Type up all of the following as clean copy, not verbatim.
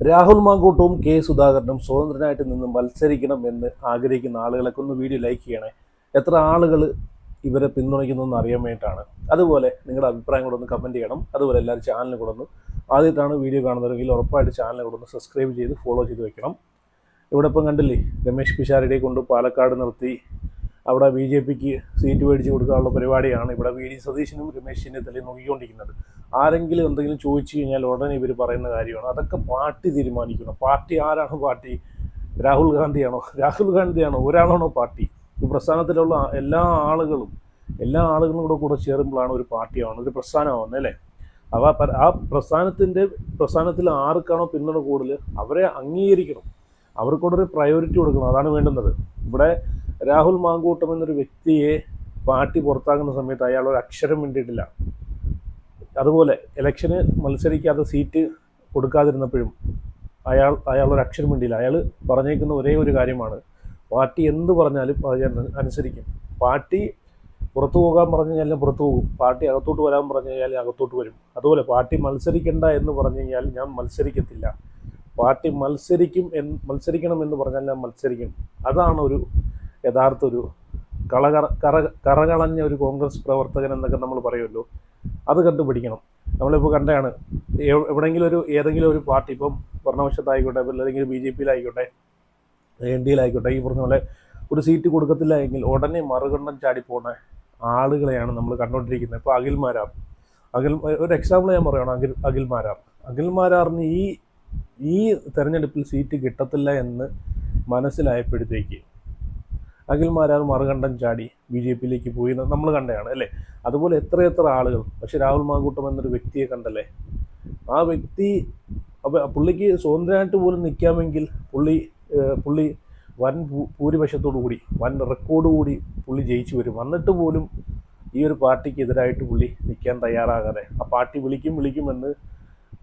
Rahul മാങ്കൂട്ടവും K സുധാകരനും സ്വതന്ത്രനായിട്ട് നിന്ന് മത്സരിക്കണം എന്ന് ആഗ്രഹിക്കുന്ന ആളുകളൊക്കെ ഒന്ന് വീഡിയോ ലൈക്ക് ചെയ്യണേ. എത്ര ആളുകൾ ഇവരെ പിന്തുണയ്ക്കുന്നതെന്ന് അറിയാൻ വേണ്ടിയിട്ടാണ്. അതുപോലെ നിങ്ങളുടെ അഭിപ്രായം കൂടെ ഒന്ന് കമൻറ്റ് ചെയ്യണം. അതുപോലെ എല്ലാവരും ചാനലിൽ കൂടെ ഒന്ന് ആദ്യമായിട്ടാണ് വീഡിയോ കാണുന്നതെങ്കിൽ ഉറപ്പായിട്ട് ചാനൽ കൂടെ ഒന്ന് സബ്സ്ക്രൈബ് ചെയ്ത് ഫോളോ ചെയ്ത് വെക്കണം. ഇവിടെ ഇപ്പം കണ്ടില്ലേ, രമേശ് പിഷാരടിയെ കൊണ്ട് പാലക്കാട് നിർത്തി അവിടെ ബി ജെ പിക്ക് സീറ്റ് മേടിച്ച് കൊടുക്കാനുള്ള പരിപാടിയാണ് ഇവിടെ വി ഡി സതീശനും രമേശ് ചെന്നിത്തലയും നോക്കിക്കൊണ്ടിരിക്കുന്നത്. ആരെങ്കിലും എന്തെങ്കിലും ചോദിച്ചു കഴിഞ്ഞാൽ ഉടനെ ഇവർ പറയുന്ന കാര്യമാണ്. അതൊക്കെ പാർട്ടി തീരുമാനിക്കണം. പാർട്ടി ആരാണ് പാർട്ടി? രാഹുൽ ഗാന്ധിയാണോ? ഒരാളാണോ പാർട്ടി? ഈ പ്രസ്ഥാനത്തിലുള്ള എല്ലാ ആളുകളും കൂടെ ചേരുമ്പോഴാണ് ഒരു പാർട്ടിയാവുന്നത്, ഒരു പ്രസ്ഥാനമാവുന്നത് അല്ലേ? അപ്പോൾ ആ പ്രസ്ഥാനത്തിൽ ആർക്കാണോ പിന്തുണ കൂടുതൽ അവരെ അംഗീകരിക്കണം, അവർക്കൊരു പ്രയോറിറ്റി കൊടുക്കണം. അതാണ് വേണ്ടുന്നത്. ഇവിടെ രാഹുൽ മാങ്കൂട്ടം എന്നൊരു വ്യക്തിയെ പാർട്ടി പുറത്താക്കുന്ന സമയത്ത് അയാൾ ഒരു അക്ഷരം വേണ്ടിയിട്ടില്ല. അതുപോലെ ഇലക്ഷന് മത്സരിക്കാതെ സീറ്റ് കൊടുക്കാതിരുന്നപ്പോഴും അയാൾ ഒരു അക്ഷരം വേണ്ടിയില്ല. അയാൾ പറഞ്ഞേക്കുന്ന ഒരേ ഒരു കാര്യമാണ്, പാർട്ടി എന്ത് പറഞ്ഞാലും അത് അനുസരിക്കും. പാർട്ടി പുറത്തു പോകാൻ പറഞ്ഞു കഴിഞ്ഞാൽ പുറത്തു പോകും, പാർട്ടി അകത്തോട്ട് വരാൻ പറഞ്ഞു കഴിഞ്ഞാൽ അകത്തോട്ട് വരും. അതുപോലെ പാർട്ടി മത്സരിക്കണ്ട എന്ന് പറഞ്ഞു കഴിഞ്ഞാൽ ഞാൻ മത്സരിക്കത്തില്ല, പാർട്ടി മത്സരിക്കണം എന്ന് പറഞ്ഞാൽ ഞാൻ മത്സരിക്കും. അതാണ് ഒരു യഥാർത്ഥ ഒരു കറകളഞ്ഞ ഒരു കോൺഗ്രസ് പ്രവർത്തകൻ എന്നൊക്കെ നമ്മൾ പറയുമല്ലോ, അത് കണ്ടുപിടിക്കണം. നമ്മളിപ്പോൾ കണ്ടതാണ്, ഏതെങ്കിലും ഒരു പാർട്ടി, ഇപ്പം ഭരണപക്ഷത്തായിക്കോട്ടെ, അല്ലെങ്കിൽ ബി ജെ പിയിലായിക്കോട്ടെ, എൻ ഡി യിലായിക്കോട്ടെ, ഈ പറഞ്ഞ പോലെ ഒരു സീറ്റ് കൊടുക്കത്തില്ല എങ്കിൽ ഉടനെ മറുകണ്ഠം ചാടിപ്പോണ ആളുകളെയാണ് നമ്മൾ കണ്ടുകൊണ്ടിരിക്കുന്നത്. ഇപ്പോൾ ഒരു എക്സാമ്പിൾ ഞാൻ പറയുകയാണ്. അഖിൽമാരാറിന് ഈ തെരഞ്ഞെടുപ്പിൽ സീറ്റ് കിട്ടത്തില്ല എന്ന് മനസ്സിലായപ്പോഴത്തേക്ക് അഖിൽമാരാർ മറുകണ്ഠം ചാടി ബി ജെ പിയിലേക്ക് പോയി നമ്മൾ കണ്ടതാണ് അല്ലേ? അതുപോലെ എത്ര ആളുകൾ. പക്ഷെ രാഹുൽ മാങ്കൂട്ടം എന്നൊരു വ്യക്തിയെ കണ്ടല്ലേ, ആ വ്യക്തി പുള്ളിക്ക് സ്വതന്ത്രമായിട്ട് പോലും നിൽക്കാമെങ്കിൽ പുള്ളി വൻ ഭൂരിപക്ഷത്തോടു കൂടി, വൻ റെക്കോർഡുകൂടി പുള്ളി ജയിച്ചു വരും. വന്നിട്ട് പോലും ഈ ഒരു പാർട്ടിക്ക് എതിരായിട്ട് പുള്ളി നിൽക്കാൻ തയ്യാറാകാതെ ആ പാർട്ടി വിളിക്കുമെന്ന്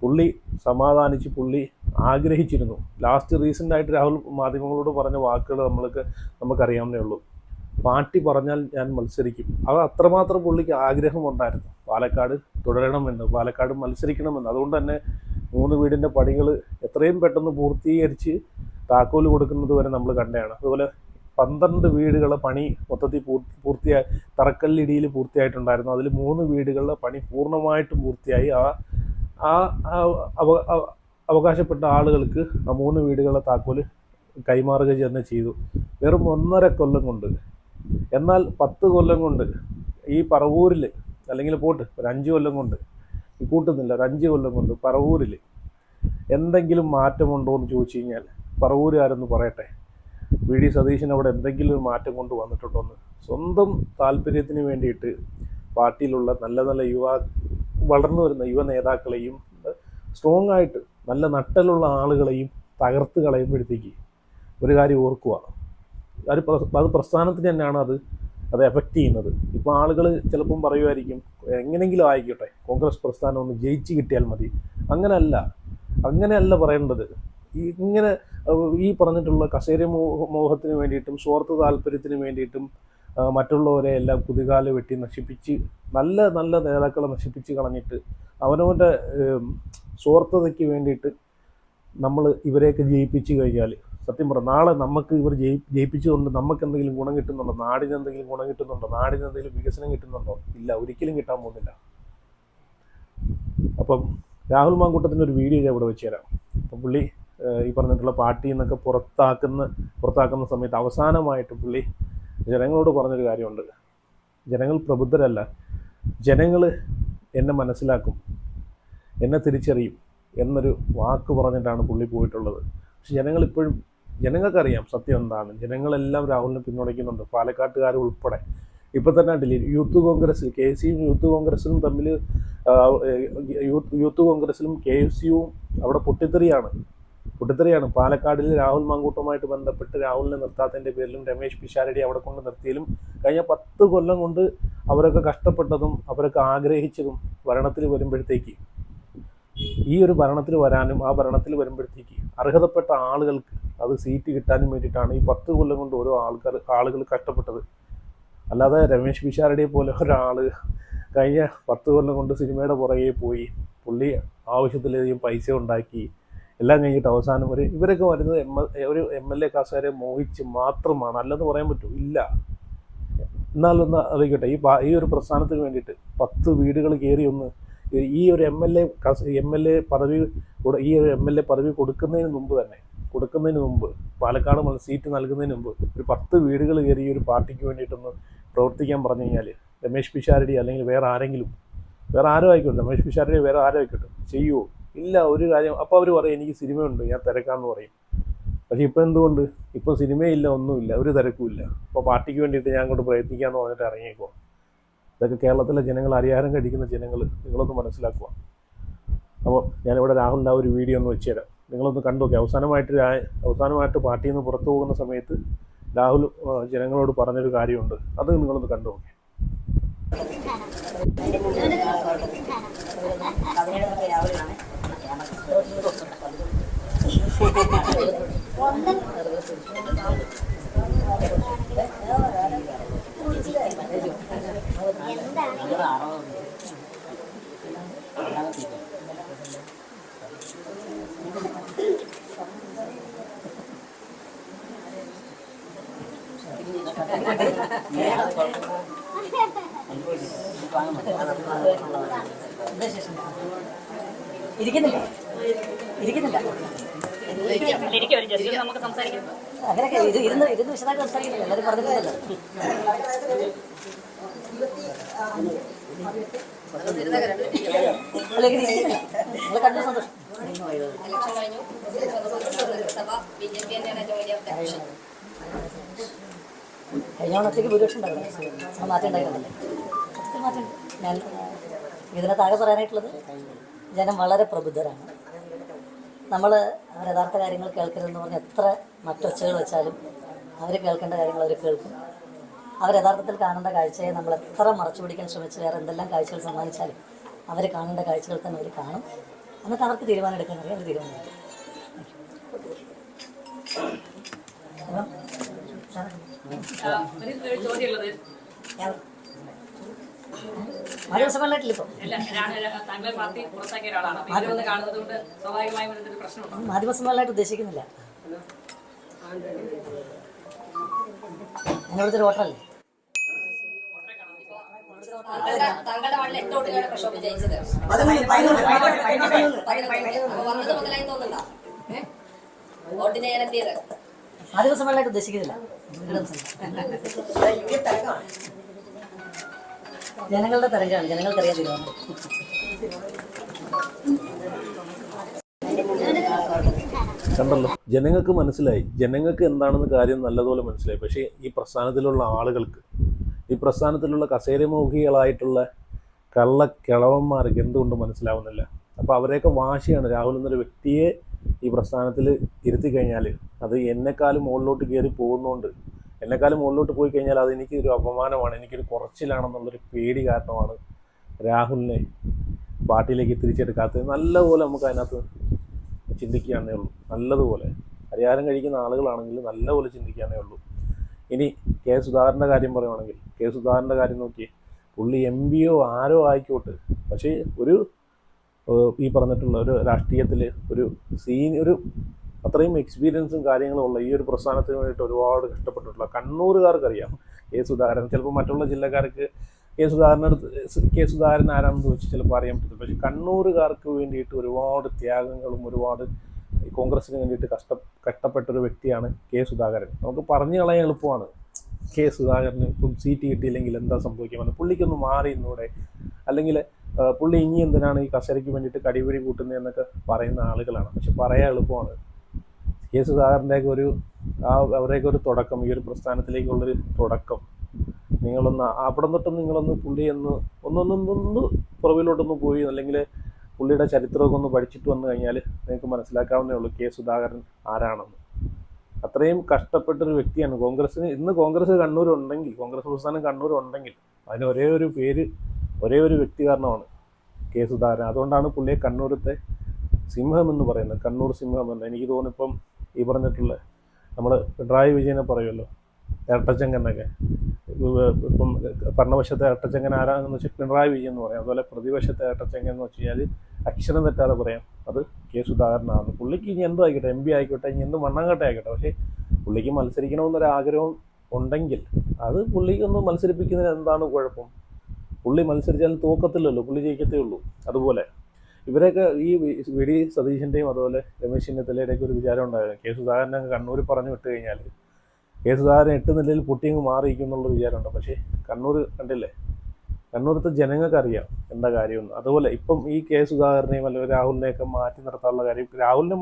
പുള്ളി സമാധാനിച്ച് പുള്ളി ആഗ്രഹിച്ചിരുന്നു. ലാസ്റ്റ് റീസെൻ്റായിട്ട് രാഹുൽ മാധ്യമങ്ങളോട് പറഞ്ഞ വാക്കുകൾ നമുക്കറിയാവുന്നേ ഉള്ളൂ. പാർട്ടി പറഞ്ഞാൽ ഞാൻ മത്സരിക്കും. അത് അത്രമാത്രം പുള്ളിക്ക് ആഗ്രഹമുണ്ടായിരുന്നു പാലക്കാട് തുടരണമെന്ന്, പാലക്കാട് മത്സരിക്കണമെന്ന്. അതുകൊണ്ട് തന്നെ 3 വീടിൻ്റെ പണികൾ എത്രയും പെട്ടെന്ന് പൂർത്തീകരിച്ച് താക്കോല് കൊടുക്കുന്നത് വരെ നമ്മൾ കണ്ടതാണ്. അതുപോലെ 12 വീടുകളുടെ പണി മൊത്തത്തിൽ തറക്കല്ലിടിയിൽ പൂർത്തിയായിട്ടുണ്ടായിരുന്നു. അതിൽ 3 വീടുകളുടെ പണി പൂർണ്ണമായിട്ടും പൂർത്തിയായി. അവകാശപ്പെട്ട ആളുകൾക്ക് ആ 3 വീടുകളുടെ താക്കോല് കൈമാറുക തന്നെ ചെയ്തു. വെറും 1.5 കൊല്ലം കൊണ്ട്. എന്നാൽ 10 കൊല്ലം കൊണ്ട് ഈ പറവൂരിൽ, അല്ലെങ്കിൽ പോട്ട് ഒരു 5 കൊല്ലം കൊണ്ട്, കൂട്ടുന്നില്ല, ഒരു 5 കൊല്ലം കൊണ്ട് പറവൂരിൽ എന്തെങ്കിലും മാറ്റമുണ്ടോ എന്ന് ചോദിച്ചു കഴിഞ്ഞാൽ പറവൂരുകാരെന്ന് പറയട്ടെ, വി ഡി സതീശൻ അവിടെ എന്തെങ്കിലും ഒരു മാറ്റം കൊണ്ട് വന്നിട്ടുണ്ടോ എന്ന്. സ്വന്തം താല്പര്യത്തിന് വേണ്ടിയിട്ട് പാർട്ടിയിലുള്ള നല്ല വളർന്നു വരുന്ന യുവ നേതാക്കളെയും സ്ട്രോങ് ആയിട്ട് നല്ല നട്ടലുള്ള ആളുകളെയും തകർത്ത് കളയുമ്പോഴത്തേക്ക് ഒരു കാര്യം ഓർക്കുക, അത് പ്രസ്ഥാനത്തിന് തന്നെയാണ് അത് എഫക്റ്റ് ചെയ്യുന്നത്. ഇപ്പോൾ ആളുകൾ ചിലപ്പം പറയുമായിരിക്കും, എങ്ങനെയെങ്കിലും ആയിക്കോട്ടെ, കോൺഗ്രസ് പ്രസ്ഥാനം ഒന്ന് ജയിച്ച് കിട്ടിയാൽ മതി. അങ്ങനെയല്ല പറയേണ്ടത്. ഇങ്ങനെ ഈ പറഞ്ഞിട്ടുള്ള കസേര മോഹത്തിന് വേണ്ടിയിട്ടും സ്വാർത്ഥ താല്പര്യത്തിന് വേണ്ടിയിട്ടും മറ്റുള്ളവരെ എല്ലാം കുതികാല് വെട്ടി നശിപ്പിച്ച് നല്ല നേതാക്കളെ നശിപ്പിച്ച് കളഞ്ഞിട്ട് അവനവൻ്റെ സ്വാർത്ഥതയ്ക്ക് വേണ്ടിയിട്ട് നമ്മൾ ഇവരെയൊക്കെ ജയിപ്പിച്ച് കഴിഞ്ഞാൽ, സത്യം പറഞ്ഞാൽ നാളെ നമുക്ക് ഇവർ ജയിപ്പിച്ചുകൊണ്ട് നമുക്ക് എന്തെങ്കിലും ഗുണം കിട്ടുന്നുണ്ടോ? നാടിന് എന്തെങ്കിലും ഗുണം കിട്ടുന്നുണ്ടോ? നാടിന് എന്തെങ്കിലും വികസനം കിട്ടുന്നുണ്ടോ? ഇല്ല, ഒരിക്കലും കിട്ടാൻ പോകുന്നില്ല. അപ്പം രാഹുൽ മാങ്കൂട്ടത്തിൻ്റെ ഒരു വീഡിയോ ഞാൻ ഇവിടെ വെച്ച് തരാം. അപ്പം പുള്ളി ഈ പറഞ്ഞിട്ടുള്ള പാർട്ടി എന്നൊക്കെ പുറത്താക്കുന്ന സമയത്ത് അവസാനമായിട്ട് പുള്ളി ജനങ്ങളോട് പറഞ്ഞൊരു കാര്യമുണ്ട്. ജനങ്ങൾ പ്രബുദ്ധരല്ല, ജനങ്ങൾ എന്നെ മനസ്സിലാക്കും, എന്നെ തിരിച്ചറിയും എന്നൊരു വാക്ക് പറഞ്ഞിട്ടാണ് പുള്ളി പോയിട്ടുള്ളത്. പക്ഷെ ജനങ്ങൾക്കറിയാം സത്യം എന്താണ്. ജനങ്ങളെല്ലാം രാഹുലിനെ പിന്തുണയ്ക്കുന്നുണ്ട്, പാലക്കാട്ടുകാർ ഉൾപ്പെടെ. ഇപ്പം തന്നെ കണ്ടില്ലേ, KCയും യൂത്ത് കോൺഗ്രസിലും തമ്മിൽ, യൂത്ത് കോൺഗ്രസിലും KSUവും അവിടെ പൊട്ടിത്തെറിയാണ്. പാലക്കാടിൽ രാഹുൽ മാങ്കൂട്ടവുമായിട്ട് ബന്ധപ്പെട്ട് രാഹുലിനെ നിർത്താത്തതിൻ്റെ പേരിലും രമേശ് പിഷാരടി അവിടെ കൊണ്ട് നിർത്തിയാലും കഴിഞ്ഞ 10 കൊല്ലം കൊണ്ട് അവരൊക്കെ കഷ്ടപ്പെട്ടതും അവരൊക്കെ ആഗ്രഹിച്ചതും ഭരണത്തിൽ വരുമ്പോഴത്തേക്ക്, ഈ ഒരു ഭരണത്തിൽ വരാനും ആ ഭരണത്തിൽ വരുമ്പോഴത്തേക്ക് അർഹതപ്പെട്ട ആളുകൾക്ക് അത് സീറ്റ് കിട്ടാനും വേണ്ടിയിട്ടാണ് ഈ 10 കൊല്ലം കൊണ്ട് ഓരോ ആളുകൾ കഷ്ടപ്പെട്ടത്. അല്ലാതെ രമേശ് പിഷാരടിയെ പോലെ ഒരാൾ കഴിഞ്ഞ 10 കൊല്ലം കൊണ്ട് സിനിമയുടെ പുറകെ പോയി പുള്ളി ആവശ്യത്തിലധികം പൈസ ഉണ്ടാക്കി എല്ലാം കഴിഞ്ഞിട്ട് അവസാനം ഇവരൊക്കെ വരുന്നത് ഒരു MLA കസേരയെ മോഹിച്ച് മാത്രമാണ്, അല്ലെന്ന് പറയാൻ പറ്റൂ ഇല്ല. എന്നാലൊന്ന് അറിയിക്കട്ടെ, ഈ ഒരു പ്രസ്ഥാനത്തിന് വേണ്ടിയിട്ട് 10 വീടുകൾ കയറി ഒന്ന് ഈ ഒരു MLA പദവി ഈ ഒരു MLA പദവി കൊടുക്കുന്നതിന് മുമ്പ് പാലക്കാട് സീറ്റ് നൽകുന്നതിന് മുമ്പ് ഒരു 10 വീടുകൾ കയറി ഈ ഒരു പാർട്ടിക്ക് വേണ്ടിയിട്ടൊന്ന് പ്രവർത്തിക്കാൻ പറഞ്ഞു കഴിഞ്ഞാൽ രമേശ് പിഷാരടി അല്ലെങ്കിൽ വേറെ ആരും ആയിക്കോട്ടെ, രമേശ് പിഷാരടി വേറെ ആരും ആയിക്കോട്ടെ, ചെയ്യുമോ? ഇല്ല. ഒരു കാര്യം അപ്പോൾ അവർ പറയും എനിക്ക് സിനിമയുണ്ട്, ഞാൻ തിരക്കാമെന്ന് പറയും. പക്ഷേ ഇപ്പോൾ എന്തുകൊണ്ട്? ഇപ്പോൾ സിനിമയില്ല, ഒന്നുമില്ല, ഒരു തിരക്കുമില്ല. അപ്പോൾ പാർട്ടിക്ക് വേണ്ടിയിട്ട് ഞാൻ അങ്ങോട്ട് പ്രയത്നിക്കാമെന്ന് പറഞ്ഞിട്ട് ഇറങ്ങിയേക്കോ. ഇതൊക്കെ കേരളത്തിലെ ജനങ്ങൾ, അരിയാഹാരം കഴിക്കുന്ന ജനങ്ങൾ, നിങ്ങളൊന്ന് മനസ്സിലാക്കുക. അപ്പോൾ ഞാനിവിടെ രാഹുലിൻ്റെ ആ ഒരു വീഡിയോ ഒന്ന് വെച്ച് തരാം, നിങ്ങളൊന്ന് കണ്ടു നോക്കി. അവസാനമായിട്ട് പാർട്ടിയിൽ നിന്ന് പുറത്തു പോകുന്ന സമയത്ത് രാഹുൽ ജനങ്ങളോട് പറഞ്ഞൊരു കാര്യമുണ്ട്, അത് നിങ്ങളൊന്ന് കണ്ടു നോക്കി. ഇരിക്കുന്നില്ല അങ്ങനെയൊക്കെ ഇരുന്ന് വിശദമായിട്ട് സംസാരിക്കുന്നില്ല. എല്ലാവരും പറഞ്ഞിട്ടുണ്ടല്ലോ. നിങ്ങൾ കണ്ടു സന്തോഷം. കഴിഞ്ഞ ഒറ്റയ്ക്ക് ഭൂരിപക്ഷം ഉണ്ടായിരുന്നു, മാറ്റം ഉണ്ടായിരുന്നല്ലേ? മാറ്റം. ഞാൻ ഇതിനകത്ത് ആകെ പറയാനായിട്ടുള്ളത്, ജനം വളരെ പ്രബുദ്ധരാണ്. നമ്മൾ അവർ യഥാർത്ഥ കാര്യങ്ങൾ കേൾക്കരുതെന്ന് പറഞ്ഞ് എത്ര മറ്റൊച്ചകൾ വെച്ചാലും അവർ കേൾക്കേണ്ട കാര്യങ്ങൾ അവർ കേൾക്കും. അവർ യഥാർത്ഥത്തിൽ കാണേണ്ട കാഴ്ചയെ നമ്മൾ എത്ര മറച്ചു പിടിക്കാൻ ശ്രമിച്ച് വേറെ എന്തെല്ലാം കാഴ്ചകൾ സമ്മാനിച്ചാലും അവർ കാണേണ്ട കാഴ്ചകൾ തന്നെ അവർ കാണും. എന്നിട്ട് അവർക്ക് തീരുമാനം എടുക്കാൻ അറിയാം, അവർ തീരുമാനം എടുക്കും. മാധ്യമസമ്മേളനമായിട്ട് ഉദ്ദേശിക്കുന്നില്ല. ഞാനിവിടുത്തെ ഒരു വോട്ടറല്ലേ. മാധ്യമസമ്മേളനമായിട്ട് ഉദ്ദേശിക്കുന്നില്ല. ജനങ്ങളുടെ തരംഗമാണ്, ജനങ്ങൾക്കറിയാൻ തീരുമാനം. കണ്ടല്ലോ, ജനങ്ങൾക്ക് മനസ്സിലായി, ജനങ്ങൾക്ക് എന്താണെന്ന് കാര്യം നല്ലതുപോലെ മനസ്സിലായി. പക്ഷേ ഈ പ്രസ്ഥാനത്തിലുള്ള ആളുകൾക്ക്, ഈ പ്രസ്ഥാനത്തിലുള്ള കസേരമോഹികളായിട്ടുള്ള കള്ളക്കിളവന്മാർക്ക് എന്തുകൊണ്ട് മനസ്സിലാവുന്നില്ല? അപ്പോൾ അവരെയൊക്കെ വാശിയാണ്. രാഹുൽ എന്നൊരു വ്യക്തിയെ ഈ പ്രസ്ഥാനത്തിൽ ഇരുത്തി കഴിഞ്ഞാൽ അത് എന്നെക്കാളും മുകളിലോട്ട് കയറി പോകുന്നതുകൊണ്ട്, എന്നെക്കാളും മുകളിലോട്ട് പോയി കഴിഞ്ഞാൽ അത് എനിക്കൊരു അപമാനമാണ്, എനിക്കൊരു കുറച്ചിലാണെന്നുള്ളൊരു പേടി കാരണമാണ് രാഹുലിനെ പാർട്ടിയിലേക്ക് തിരിച്ചെടുക്കാത്തത്. നല്ലപോലെ നമുക്ക് അതിനകത്ത് ചിന്തിക്കാനേ ഉള്ളൂ. നല്ലതുപോലെ പരിഹാരം കഴിക്കുന്ന ആളുകളാണെങ്കിൽ നല്ലപോലെ ചിന്തിക്കാനേ ഉള്ളൂ. ഇനി സുധാകരൻ്റെ കാര്യം പറയുവാണെങ്കിൽ, സുധാകരൻ്റെ കാര്യം നോക്കി, പുള്ളി MPയോ ആരോ ആയിക്കോട്ടെ, പക്ഷേ ഈ പറഞ്ഞിട്ടുള്ള ഒരു രാഷ്ട്രീയത്തിൽ ഒരു അത്രയും എക്സ്പീരിയൻസും കാര്യങ്ങളും ഉള്ള ഈ ഒരു പ്രസ്ഥാനത്തിന് വേണ്ടിയിട്ട് ഒരുപാട് കഷ്ടപ്പെട്ടിട്ടുള്ള കണ്ണൂരുകാർക്കറിയാം സുധാകരൻ. ചിലപ്പോൾ മറ്റുള്ള ജില്ലക്കാർക്ക് സുധാകരൻ ആരാണെന്ന് വെച്ച് ചിലപ്പോൾ അറിയാൻ പറ്റില്ല. പക്ഷേ കണ്ണൂരുകാർക്ക് വേണ്ടിയിട്ട് ഒരുപാട് ത്യാഗങ്ങളും ഒരുപാട് കോൺഗ്രസിന് വേണ്ടിയിട്ട് കഷ്ടപ്പെട്ടൊരു വ്യക്തിയാണ് സുധാകരൻ. നമുക്ക് പറഞ്ഞു കളയാൻ എളുപ്പമാണ്. സുധാകരന് ഇപ്പം സീറ്റ് കിട്ടിയില്ലെങ്കിൽ എന്താ സംഭവിക്കുമെന്ന്, പുള്ളിക്കൊന്ന് മാറി ഇന്നൂടെ, അല്ലെങ്കിൽ പുള്ളി ഇനി എന്തിനാണ് ഈ കസേരയ്ക്ക് വേണ്ടിയിട്ട് കടിപിടി കൂട്ടുന്നതെന്നൊക്കെ പറയുന്ന ആളുകളാണ്. പക്ഷെ പറയാൻ എളുപ്പമാണ്. സുധാകരൻ്റെയൊക്കെ അവരെയൊക്കെ ഒരു തുടക്കം, ഈ ഒരു പ്രസ്ഥാനത്തിലേക്കുള്ളൊരു തുടക്കം, നിങ്ങളൊന്ന് അവിടെ തൊട്ടൊന്ന് നിങ്ങളൊന്ന് പുള്ളിയൊന്ന് ഒന്നൊന്ന് പുറകിലോട്ടൊന്ന് പോയി, അല്ലെങ്കിൽ പുള്ളിയുടെ ചരിത്രമൊക്കെ ഒന്ന് പഠിച്ചിട്ട് വന്നു കഴിഞ്ഞാൽ നിങ്ങൾക്ക് മനസ്സിലാക്കാവുന്നേ ഉള്ളൂ സുധാകരൻ ആരാണെന്ന്. അത്രയും കഷ്ടപ്പെട്ടൊരു വ്യക്തിയാണ്. ഇന്ന് കോൺഗ്രസ് കണ്ണൂരുണ്ടെങ്കിൽ, കോൺഗ്രസ് പ്രസ്ഥാനം കണ്ണൂരുണ്ടെങ്കിൽ അതിന് ഒരേ ഒരു വ്യക്തി കാരണമാണ് സുധാകരൻ. അതുകൊണ്ടാണ് പുള്ളിയെ കണ്ണൂരത്തെ സിംഹം എന്ന് പറയുന്നത്, കണ്ണൂർ സിംഹം എന്ന്. എനിക്ക് തോന്നുന്നു ഇപ്പം ഈ പറഞ്ഞിട്ടുള്ള നമ്മൾ പിണറായി വിജയനെ പറയുമല്ലോ, ഇരട്ടച്ചങ്കനൊക്കെ. ഇപ്പം ഭരണപക്ഷത്തെ ഇരട്ടച്ചങ്കൻ ആരാണെന്ന് വെച്ചാൽ പിണറായി വിജയൻ എന്ന് പറയാം. അതുപോലെ പ്രതിപക്ഷത്തെ ഇരട്ടച്ചങ്കൻ എന്ന് വെച്ച് കഴിഞ്ഞാൽ അക്ഷരം തെറ്റാതെ പറയാം, അത് കെ സുധാകരനാണ്. പുള്ളിക്ക് ഇനി എന്തും ആയിക്കോട്ടെ, MP ആയിക്കോട്ടെ, ഇനി എന്ത് മണ്ണാങ്കട്ട ആയിക്കോട്ടെ, പക്ഷേ പുള്ളിക്ക് മത്സരിക്കണമെന്നൊരാഗ്രഹം ഉണ്ടെങ്കിൽ അത് പുള്ളിക്കൊന്ന് മത്സരിപ്പിക്കുന്നതിന് എന്താണ് കുഴപ്പം? പുള്ളി മത്സരിച്ചാലും തോക്കത്തില്ലല്ലോ, പുള്ളി ജയിക്കത്തേ ഉള്ളൂ. അതുപോലെ ഇവരൊക്കെ ഈ VD സതീശൻ്റെയും അതുപോലെ രമേശ് ചെന്നിത്തലയുടെയൊക്കെ ഒരു വിചാരം ഉണ്ടായിരുന്നു, കെ സുധാകരനെ കണ്ണൂർ പറഞ്ഞു വിട്ട് കഴിഞ്ഞാൽ കെ സുധാകരൻ 8 നിലയിൽ പൊട്ടിയങ്ങ് മാറിയിരിക്കും എന്നുള്ള വിചാരമുണ്ട്. പക്ഷേ കണ്ണൂർ കണ്ടില്ലേ, കണ്ണൂരത്തെ ജനങ്ങൾക്കറിയാം എന്താ കാര്യമെന്ന്. അതുപോലെ ഇപ്പം ഈ കെ സുധാകരനെയും അല്ലെങ്കിൽ രാഹുലിനെയൊക്കെ മാറ്റി നിർത്താനുള്ള കാര്യം, രാഹുലിനെ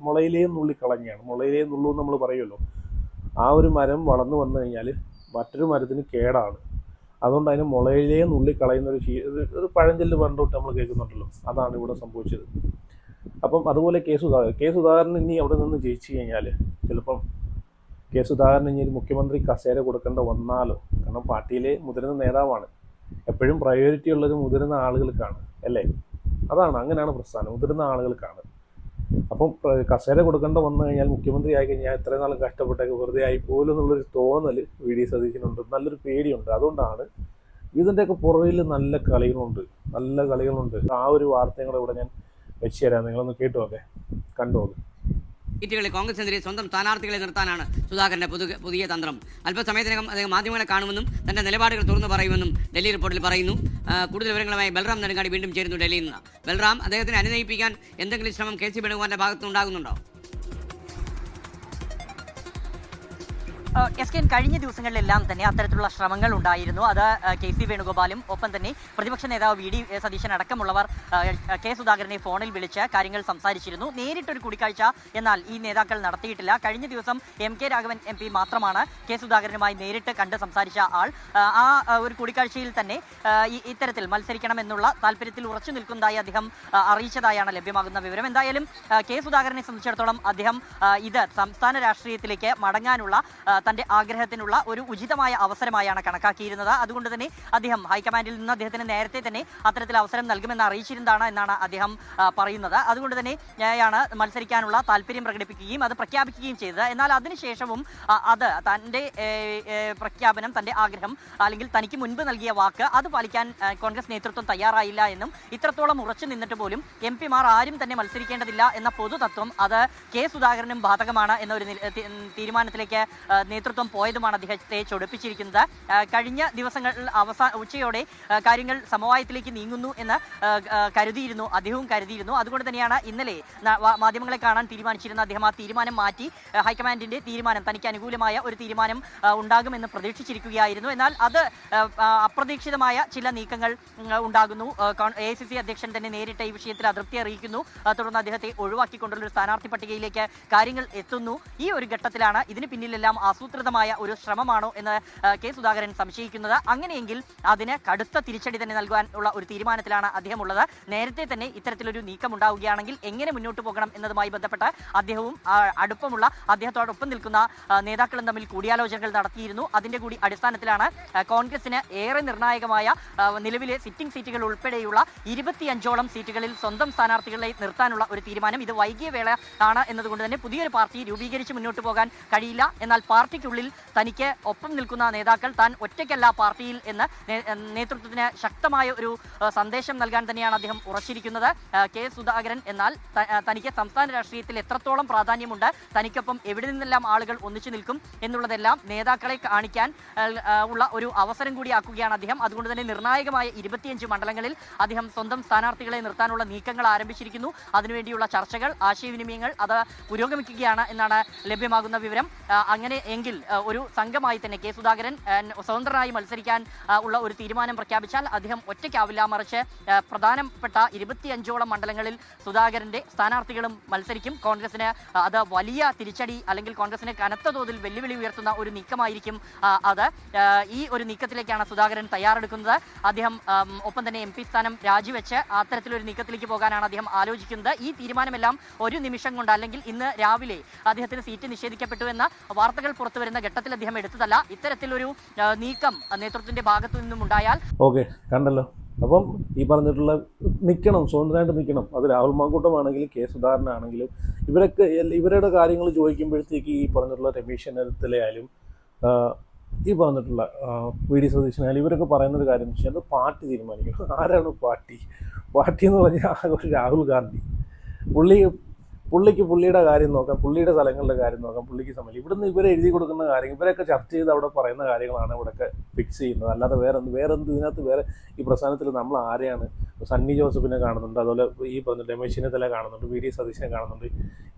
മുളയിലേ നുള്ളിക്കളഞ്ഞാണ്. മുളയിലേ നുള്ളൂ എന്ന് നമ്മൾ പറയുമല്ലോ, ആ ഒരു മരം വളർന്നു വന്നു കഴിഞ്ഞാൽ മറ്റൊരു മരത്തിന് കേടാണ്. അതുകൊണ്ട് അതിന് മുളയിലേ നുള്ളിക്കളയുന്ന ഒരു പഴഞ്ചൊല്ല് പണ്ടോട്ട് നമ്മൾ കേൾക്കുന്നുണ്ടല്ലോ, അതാണ് ഇവിടെ സംഭവിച്ചത്. അപ്പം അതുപോലെ കെ സുധാകരൻ ഇനി അവിടെ നിന്ന് ജയിച്ചു കഴിഞ്ഞാൽ ചിലപ്പം കെ സുധാകരൻ ഇനി ഒരു മുഖ്യമന്ത്രി കസേര കൊടുക്കേണ്ട വന്നാലോ. കാരണം പാർട്ടിയിലെ മുതിർന്ന നേതാവാണ്, എപ്പോഴും പ്രയോറിറ്റി ഉള്ളത് മുതിർന്ന ആളുകൾക്കാണ് അല്ലേ. അതാണ്, അങ്ങനെയാണ് പ്രസ്ഥാനം, മുതിർന്ന ആളുകൾക്കാണ്. അപ്പം കസേര കൊടുക്കേണ്ട വന്നു കഴിഞ്ഞാൽ മുഖ്യമന്ത്രി ആയി കഴിഞ്ഞാൽ ഇത്രയും നാളും കഷ്ടപ്പെട്ടൊക്കെ വെറുതെ ആയി പോലും എന്നുള്ളൊരു തോന്നൽ VD സതീശനുണ്ട്, നല്ലൊരു പേടിയുണ്ട്. അതുകൊണ്ടാണ് ഇതിൻ്റെയൊക്കെ പുറകിൽ നല്ല കളികളുണ്ട്. ആ ഒരു വാർത്തയും കൂടെ ഇവിടെ ഞാൻ വെച്ച് തരാം, നിങ്ങളൊന്ന് കേട്ടു നോക്കേ, കണ്ടു നോക്ക്. സീറ്റുകളിൽ കോൺഗ്രസിനെതിരെ സ്വന്തം സ്ഥാനാർത്ഥികളെ നിർത്താനാണ് സുധാകരന്റെ പുതിയ തന്ത്രം. അല്പസമയത്തിനകം അദ്ദേഹം മാധ്യമങ്ങളെ കാണുമെന്നും തന്റെ നിലപാടുകൾ തുറന്നു പറയുമെന്നും ഡൽഹി റിപ്പോർട്ടിൽ പറയുന്നു. കൂടുതൽ വിവരങ്ങളുമായി ബൽറാം നെടുങ്ങാടി വീണ്ടും ചേരുന്നു ഡൽഹിയിൽ നിന്ന്. ബൽറാം, അദ്ദേഹത്തിനെ അനുനയിപ്പിക്കാൻ എന്തെങ്കിലും ശ്രമം KC വേണുഗോപാലിന്റെ ഭാഗത്തുനിന്നുണ്ടാകുന്നുണ്ടോ? SKN കഴിഞ്ഞ ദിവസങ്ങളിലെല്ലാം തന്നെ അത്തരത്തിലുള്ള ശ്രമങ്ങൾ ഉണ്ടായിരുന്നു. അത് KC വേണുഗോപാലും ഒപ്പം തന്നെ പ്രതിപക്ഷ നേതാവ് VD സതീശൻ അടക്കമുള്ളവർ കെ സുധാകരനെ ഫോണിൽ വിളിച്ച് കാര്യങ്ങൾ സംസാരിച്ചിരുന്നു. നേരിട്ടൊരു കൂടിക്കാഴ്ച എന്നാൽ ഈ നേതാക്കൾ നടത്തിയിട്ടില്ല. കഴിഞ്ഞ ദിവസം MK രാഘവൻ MP മാത്രമാണ് കെ സുധാകരനുമായി നേരിട്ട് കണ്ട് സംസാരിച്ച ആൾ. ആ ഒരു കൂടിക്കാഴ്ചയിൽ തന്നെ ഇത്തരത്തിൽ മത്സരിക്കണമെന്നുള്ള താല്പര്യത്തിൽ ഉറച്ചു നിൽക്കുന്നതായി അദ്ദേഹം അറിയിച്ചതായാണ് ലഭ്യമാകുന്ന വിവരം. എന്തായാലും കെ സുധാകരനെ സംബന്ധിച്ചിടത്തോളം അദ്ദേഹം ഇത് സംസ്ഥാന രാഷ്ട്രീയത്തിലേക്ക് മടങ്ങാനുള്ള തന്റെ ആഗ്രഹത്തിനുള്ള ഒരു ഉചിതമായ അവസരമായാണ് കണക്കാക്കിയിരുന്നത്. അതുകൊണ്ട് തന്നെ അദ്ദേഹം ഹൈക്കമാൻഡിൽ നിന്ന് അദ്ദേഹത്തിന് നേരത്തെ തന്നെ അത്തരത്തിൽ അവസരം നൽകുമെന്ന് അറിയിച്ചിരുന്നതാണ് എന്നാണ് അദ്ദേഹം പറയുന്നത്. അതുകൊണ്ട് തന്നെ ാണ് മത്സരിക്കാനുള്ള താല്പര്യം പ്രകടിപ്പിക്കുകയും അത് പ്രഖ്യാപിക്കുകയും ചെയ്തത്. എന്നാൽ അതിനുശേഷവും അത് തന്റെ പ്രഖ്യാപനം, തന്റെ ആഗ്രഹം അല്ലെങ്കിൽ തനിക്ക് മുൻപ് നൽകിയ വാക്ക് അത് പാലിക്കാൻ കോൺഗ്രസ് നേതൃത്വം തയ്യാറായില്ല എന്നും ഇത്രത്തോളം ഉറച്ചു നിന്നിട്ട് പോലും MP-മാർ ആരും തന്നെ മത്സരിക്കേണ്ടതില്ല എന്ന പൊതുതത്വം അത് കെ സുധാകരനും ബാധകമാണ് എന്ന ഒരു തീരുമാനത്തിലേക്ക് നേതൃത്വം പോയതുമാണ് അദ്ദേഹത്തെ ചൊടിപ്പിച്ചിരിക്കുന്നത്. കഴിഞ്ഞ ദിവസങ്ങൾ ഉച്ചയോടെ കാര്യങ്ങൾ സമവായത്തിലേക്ക് നീങ്ങുന്നു എന്ന് അദ്ദേഹവും കരുതിയിരുന്നു. അതുകൊണ്ട് തന്നെയാണ് ഇന്നലെ മാധ്യമങ്ങളെ കാണാൻ തീരുമാനിച്ചിരുന്ന അദ്ദേഹം ആ തീരുമാനം മാറ്റി ഹൈക്കമാൻഡിന്റെ തീരുമാനം, തനിക്ക് അനുകൂലമായ ഒരു തീരുമാനം ഉണ്ടാകുമെന്ന് പ്രതീക്ഷിച്ചിരിക്കുകയായിരുന്നു. എന്നാൽ അത് അപ്രതീക്ഷിതമായ ചില നീക്കങ്ങൾ ഉണ്ടാകുന്നു. AICC അധ്യക്ഷൻ തന്നെ നേരിട്ട് ഈ വിഷയത്തിൽ അതൃപ്തി അറിയിക്കുന്നു. തുടർന്ന് അദ്ദേഹത്തെ ഒഴിവാക്കിക്കൊണ്ടുള്ള ഒരു സ്ഥാനാർത്ഥി പട്ടികയിലേക്ക് കാര്യങ്ങൾ എത്തുന്നു. ഈ ഒരു ഘട്ടത്തിലാണ് ഇതിന് പിന്നിലെല്ലാം ആസൂത്രിതമായ ഒരു ശ്രമമാണോ എന്ന് കെ സുധാകരൻ സംശയിക്കുന്നത്. അങ്ങനെയെങ്കിൽ അതിന് കടുത്ത തിരിച്ചടി തന്നെ നൽകാൻ ഉള്ള ഒരു തീരുമാനത്തിലാണ് അദ്ദേഹം ഉള്ളത്. നേരത്തെ തന്നെ ഇത്തരത്തിലൊരു നീക്കം ഉണ്ടാവുകയാണെങ്കിൽ എങ്ങനെ മുന്നോട്ട് പോകണം എന്നതുമായി ബന്ധപ്പെട്ട് അദ്ദേഹവും അടുപ്പമുള്ള അദ്ദേഹത്തോടൊപ്പം നിൽക്കുന്ന നേതാക്കളും തമ്മിൽ കൂടിയാലോചനകൾ നടത്തിയിരുന്നു. അതിന്റെ കൂടി അടിസ്ഥാനത്തിലാണ് കോൺഗ്രസിന് ഏറെ നിർണായകമായ നിലവിലെ സിറ്റിംഗ് സീറ്റുകൾ ഉൾപ്പെടെയുള്ള 25ഓളം സീറ്റുകളിൽ സ്വന്തം സ്ഥാനാർത്ഥികളെ നിർത്താനുള്ള ഒരു തീരുമാനം. ഇത് വൈകിയ വേള ആണ് എന്നതുകൊണ്ട് തന്നെ പുതിയൊരു പാർട്ടി രൂപീകരിച്ച് മുന്നോട്ട് പോകാൻ കഴിയില്ല. എന്നാൽ പാർട്ടിക്കുള്ളിൽ തനിക്ക് ഒപ്പം നിൽക്കുന്ന നേതാക്കൾ താൻ ഒറ്റയ്ക്കല്ല പാർട്ടിയിൽ എന്ന് നേതൃത്വത്തിന് ശക്തമായ ഒരു സന്ദേശം നൽകാൻ തന്നെയാണ് അദ്ദേഹം ഉറച്ചിരിക്കുന്നത്. കെ സുധാകരൻ എന്നാൽ തനിക്ക് സംസ്ഥാന രാഷ്ട്രീയത്തിൽ എത്രത്തോളം പ്രാധാന്യമുണ്ട്, തനിക്കൊപ്പം എവിടെ നിന്നെല്ലാം ആളുകൾ ഒന്നിച്ചു നിൽക്കും എന്നുള്ളതെല്ലാം നേതാക്കളെ കാണിക്കാൻ ഉള്ള ഒരു അവസരം കൂടി ആക്കുകയാണ് അദ്ദേഹം. അതുകൊണ്ട് തന്നെ നിർണായകമായ 25 മണ്ഡലങ്ങളിൽ അദ്ദേഹം സ്വന്തം സ്ഥാനാർത്ഥികളെ നിർത്താനുള്ള നീക്കങ്ങൾ ആരംഭിച്ചിരിക്കുന്നു. അതിനുവേണ്ടിയുള്ള ചർച്ചകൾ, ആശയവിനിമയങ്ങൾ അത് പുരോഗമിക്കുകയാണ് എന്നാണ് ലഭ്യമാകുന്ന വിവരം. അങ്ങനെ എങ്കിൽ ഒരു സംഘമായി തന്നെ കെ സുധാകരൻ സ്വതന്ത്രനായി മത്സരിക്കാൻ ഉള്ള ഒരു തീരുമാനം പ്രഖ്യാപിച്ചാൽ അദ്ദേഹം ഒറ്റയ്ക്കാവില്ല, മറിച്ച് പ്രധാനപ്പെട്ട 25ഓളം മണ്ഡലങ്ങളിൽ സുധാകരന്റെ സ്ഥാനാർത്ഥികളും മത്സരിക്കും. കോൺഗ്രസിന് അത് വലിയ തിരിച്ചടി അല്ലെങ്കിൽ കോൺഗ്രസിന് കനത്ത തോതിൽ വെല്ലുവിളി ഉയർത്തുന്ന ഒരു നീക്കമായിരിക്കും അത്. ഈ ഒരു നീക്കത്തിലേക്കാണ് സുധാകരൻ തയ്യാറെടുക്കുന്നത്. അദ്ദേഹം ഒപ്പം തന്നെ MP സ്ഥാനം രാജിവെച്ച് അത്തരത്തിലൊരു നീക്കത്തിലേക്ക് പോകാനാണ് അദ്ദേഹം ആലോചിക്കുന്നത്. ഈ തീരുമാനമെല്ലാം ഒരു നിമിഷം കൊണ്ട് അല്ലെങ്കിൽ ഇന്ന് രാവിലെ അദ്ദേഹത്തിന് സീറ്റ് നിഷേധിക്കപ്പെട്ടു എന്ന വാർത്തകൾ പുറത്തു വരുന്ന ഘട്ടത്തിൽ അദ്ദേഹം എടുത്തതല്ല. ഇത്തരത്തിലൊരു നീക്കം നേതൃത്വത്തിന്റെ ഭാഗത്തു നിന്നും ഉണ്ടായാൽ ഓക്കെ, കണ്ടല്ലോ. അപ്പം ഈ പറഞ്ഞിട്ടുള്ള നിൽക്കണം, സ്വതന്ത്രമായിട്ട് നിൽക്കണം. അത് രാഹുൽ മാങ്കൂട്ടമാണെങ്കിലും കെ സുധാകരനാണെങ്കിലും ഇവരുടെ കാര്യങ്ങൾ ചോദിക്കുമ്പോഴത്തേക്ക് ഈ പറഞ്ഞിട്ടുള്ള രമേശ് ചെന്നിത്തലയായാലും ഈ പറഞ്ഞിട്ടുള്ള വി.ഡി. സതീശനായാലും ഇവരൊക്കെ പറയുന്നൊരു കാര്യം എന്ന് വെച്ചാൽ അത് പാർട്ടി തീരുമാനിക്കണം. ആരാണ് പാർട്ടി? പാർട്ടി എന്ന് പറഞ്ഞാൽ ഒരു രാഹുൽ ഗാന്ധി. പുള്ളിക്ക് പുള്ളിയുടെ കാര്യം നോക്കാം, പുള്ളിയുടെ സ്ഥലങ്ങളുടെ കാര്യം നോക്കാം, പുള്ളിക്ക് സമയം. ഇവിടുന്ന് ഇവരെ എഴുതി കൊടുക്കുന്ന കാര്യങ്ങൾ ഇവരൊക്കെ ചർച്ച ചെയ്ത് അവിടെ പറയുന്ന കാര്യങ്ങളാണ് ഇവിടെയൊക്കെ ഫിക്സ് ചെയ്യുന്നത്. അല്ലാതെ വേറെന്ത് ഇതിനകത്ത് വേറെ ഈ പ്രസ്ഥാനത്തിൽ നമ്മൾ ആരെയാണ്? സണ്ണി ജോസഫിനെ കാണുന്നുണ്ട്, അതുപോലെ ഈ പറഞ്ഞ രമേശ് ചെന്നിത്തല കാണുന്നുണ്ട്, വി.ഡി. സതീശനെ കാണുന്നുണ്ട്.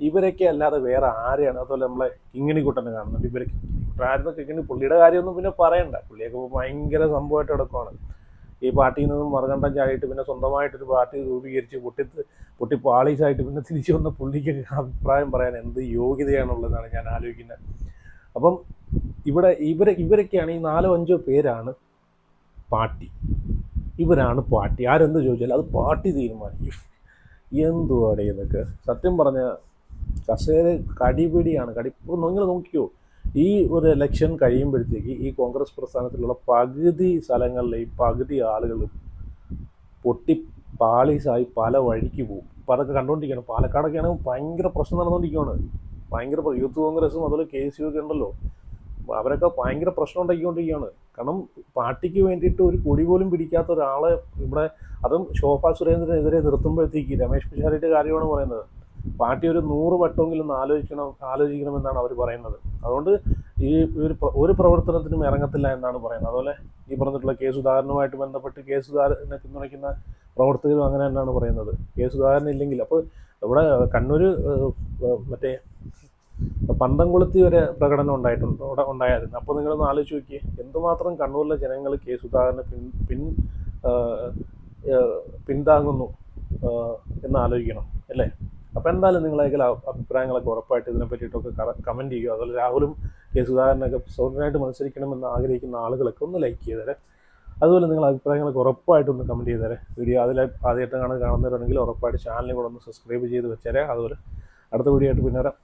ഇവരൊക്കെ അല്ലാതെ വേറെ ആരെയാണ്? അതുപോലെ നമ്മളെ കിങ്ങിണിക്കുട്ടനെ കാണുന്നുണ്ട്. ഇവരൊക്കെ ആരെന്നൊക്കെ പുള്ളിയുടെ കാര്യമൊന്നും പിന്നെ പറയണ്ട. പുള്ളിയൊക്കെ ഭയങ്കര സംഭവമായിട്ട് കിടക്കുവാണ്. ഈ പാർട്ടിയിൽ നിന്നും മറുകണ്ഠം ചാടിയിട്ട് പിന്നെ സ്വന്തമായിട്ടൊരു പാർട്ടി രൂപീകരിച്ച് പൊട്ടി പാളീസായിട്ട് പിന്നെ തിരിച്ചു വന്ന പുള്ളിക്ക് അഭിപ്രായം പറയാൻ എന്ത് യോഗ്യതയാണുള്ളതാണ് ഞാൻ ആലോചിക്കുന്നത്. അപ്പം ഇവരൊക്കെയാണ് ഈ 4-5 പേരാണ് പാർട്ടി. ഇവരാണ് പാർട്ടി. ആരെന്ത് ചോദിച്ചാലും അത് പാർട്ടി തീരുമാനിക്കും. എന്തുവാടെ ഇതൊക്കെ? സത്യം പറഞ്ഞ കസേര കടിപിടിയാണ്. ഇപ്പോൾ നിങ്ങൾ നോക്കിയോ, ഈ ഒരു ഇലക്ഷൻ കഴിയുമ്പോഴത്തേക്ക് ഈ കോൺഗ്രസ് പ്രസ്ഥാനത്തിലുള്ള പകുതി സ്ഥലങ്ങളിലെ ഈ പകുതി ആളുകളും പൊട്ടി പാളീസായി പല വഴിക്ക് പോകും. അപ്പോൾ അതൊക്കെ കണ്ടുകൊണ്ടിരിക്കുകയാണ്. പാലക്കാടൊക്കെയാണ് ഭയങ്കര പ്രശ്നം നടന്നുകൊണ്ടിരിക്കുകയാണ്. ഭയങ്കര യൂത്ത് കോൺഗ്രസും അതുപോലെ KCU ഒക്കെ ഉണ്ടല്ലോ, അവരൊക്കെ ഭയങ്കര പ്രശ്നം ഉണ്ടാക്കിക്കൊണ്ടിരിക്കുകയാണ്. കാരണം പാർട്ടിക്ക് വേണ്ടിയിട്ട് ഒരു കൊടി പോലും പിടിക്കാത്ത ഒരാളെ ഇവിടെ, അതും ശോഭാ സുരേന്ദ്രനെതിരെ നിർത്തുമ്പോഴത്തേക്ക് രമേശ് പിഷാരടിയുടെ കാര്യമാണ് പറയുന്നത്. പാർട്ടി ഒരു 100 വട്ടമെങ്കിലും ആലോചിക്കണമെന്നാണ് അവർ പറയുന്നത്. അതുകൊണ്ട് ഈ ഒരു പ്രവർത്തനത്തിനും ഇറങ്ങത്തില്ല എന്നാണ് പറയുന്നത്. അതുപോലെ ഈ പറഞ്ഞിട്ടുള്ള സുധാകരനുമായിട്ട് ബന്ധപ്പെട്ട് സുധാകരനെ പിന്തുണയ്ക്കുന്ന പ്രവർത്തകരും അങ്ങനെ തന്നെയാണ് പറയുന്നത്. സുധാകരൻ ഇല്ലെങ്കിൽ അപ്പോൾ ഇവിടെ കണ്ണൂർ മറ്റേ പന്തംകുളത്തി വരെ പ്രകടനം ഉണ്ടായിരുന്നു. അപ്പോൾ നിങ്ങളൊന്ന് ആലോചിച്ച് നോക്കിയേ, എന്തുമാത്രം കണ്ണൂരിലെ ജനങ്ങൾ സുധാകരനെ പിന്താങ്ങുന്നു എന്ന് ആലോചിക്കണം അല്ലേ? അപ്പോൾ എന്തായാലും നിങ്ങളേക്കൽ അഭിപ്രായങ്ങളൊക്കെ ഉറപ്പായിട്ട് ഇതിനെ പറ്റിയിട്ടൊക്കെ കമൻറ്റ് ചെയ്യുക. അതുപോലെ രാഹുലും സുധാകരനൊക്കെ സ്വതന്ത്രമായിട്ട് മത്സരിക്കണമെന്ന് ആഗ്രഹിക്കുന്ന ആളുകളൊക്കെ ഒന്ന് ലൈക്ക് ചെയ്തേരെ. അതുപോലെ നിങ്ങൾ അഭിപ്രായങ്ങളൊക്കെ ഉറപ്പായിട്ടൊന്ന് കമൻറ്റ് ചെയ്തേരെ. വീഡിയോ ആദ്യമായിട്ടാണ് കാണുന്നവരുണ്ടെങ്കിൽ ഉറപ്പായിട്ട് ചാനലിൽ കൂടെ ഒന്ന് സബ്സ്ക്രൈബ് ചെയ്ത് വെച്ചേരെ. അതുപോലെ അടുത്ത വീഡിയോ ആയിട്ട് പിന്നെ വരാം.